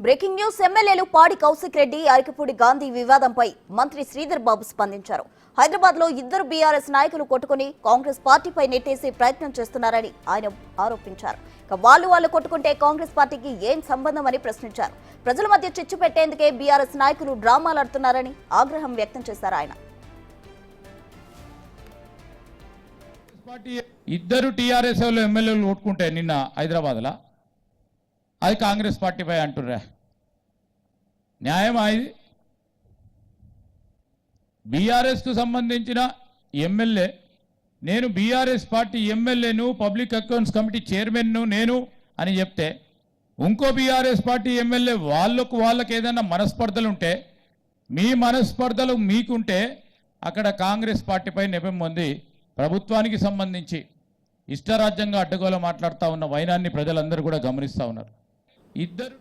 Breaking news. ఎమ్మెల్యేలు పాడి కౌశిక్ రెడ్డి, అరకపూడి గాంధీ వివాదంపై మంత్రి శ్రీధర్ బాబు స్పందించారు. హైదరాబాద్ లో ఇద్దరు బీఆర్ఎస్ నాయకులు కొట్టుకుని కాంగ్రెస్ పార్టీపై నెట్టేసే ప్రయత్నం చేస్తున్నారని ఆయన ఆరోపించారు. వాళ్ళు కొట్టుకుంటే కాంగ్రెస్ పార్టీకి ఏం సంబంధం అని ప్రశ్నించారు. ప్రజల మధ్య చిచ్చు పెట్టేందుకే బీఆర్ఎస్ నాయకులు డ్రామాలాడుతున్నారని ఆగ్రహం వ్యక్తం చేశారు ఆయన. ఇద్దరు టీఆర్ఎస్ ఎమ్మెల్యేలు కొట్టుకుంటే నిన్న హైదరాబాద్లో అది కాంగ్రెస్ పార్టీపై అంటుర్రా? న్యాయమా ఇది? బీఆర్ఎస్కు సంబంధించిన ఎమ్మెల్యే, నేను బీఆర్ఎస్ పార్టీ ఎమ్మెల్యేను, పబ్లిక్ అకౌంట్స్ కమిటీ చైర్మన్ను నేను అని చెప్తే, ఇంకో బీఆర్ఎస్ పార్టీ ఎమ్మెల్యే వాళ్ళకి ఏదైనా మనస్పర్ధలు ఉంటే, మీ మనస్పర్ధలు మీకుంటే అక్కడ కాంగ్రెస్ పార్టీపై నెపం పొంది ప్రభుత్వానికి సంబంధించి ఇష్టరాజ్యంగా అడ్డగోలు మాట్లాడుతూ ఉన్న వైనాన్ని ప్రజలందరూ కూడా గమనిస్తూ ఉన్నారు. ఇద్దరు